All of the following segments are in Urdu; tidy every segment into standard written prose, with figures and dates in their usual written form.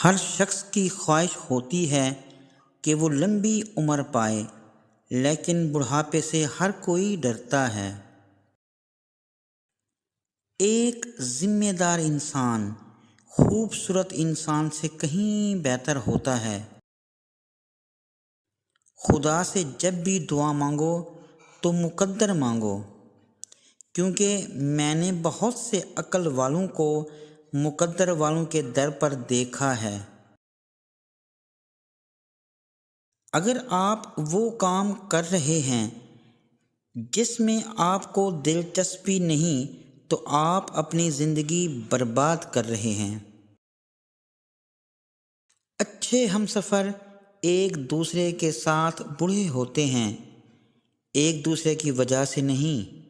ہر شخص کی خواہش ہوتی ہے کہ وہ لمبی عمر پائے، لیکن بڑھاپے سے ہر کوئی ڈرتا ہے۔ ایک ذمہ دار انسان خوبصورت انسان سے کہیں بہتر ہوتا ہے۔ خدا سے جب بھی دعا مانگو تو مقدر مانگو، کیونکہ میں نے بہت سے عقل والوں کو مقدر والوں کے در پر دیکھا ہے۔ اگر آپ وہ کام کر رہے ہیں جس میں آپ کو دلچسپی نہیں تو آپ اپنی زندگی برباد کر رہے ہیں۔ اچھے ہمسفر ایک دوسرے کے ساتھ بوڑھے ہوتے ہیں، ایک دوسرے کی وجہ سے نہیں۔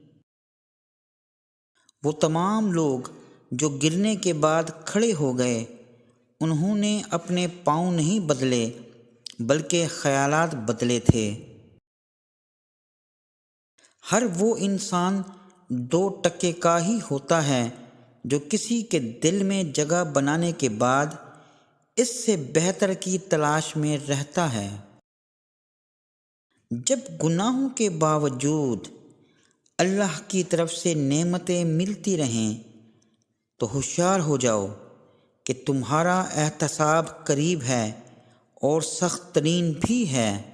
وہ تمام لوگ جو گرنے کے بعد کھڑے ہو گئے، انہوں نے اپنے پاؤں نہیں بدلے بلکہ خیالات بدلے تھے۔ ہر وہ انسان 2% کا ہی ہوتا ہے جو کسی کے دل میں جگہ بنانے کے بعد اس سے بہتر کی تلاش میں رہتا ہے۔ جب گناہوں کے باوجود اللہ کی طرف سے نعمتیں ملتی رہیں تو ہوشیار ہو جاؤ کہ تمہارا احتساب قریب ہے اور سخت ترین بھی ہے۔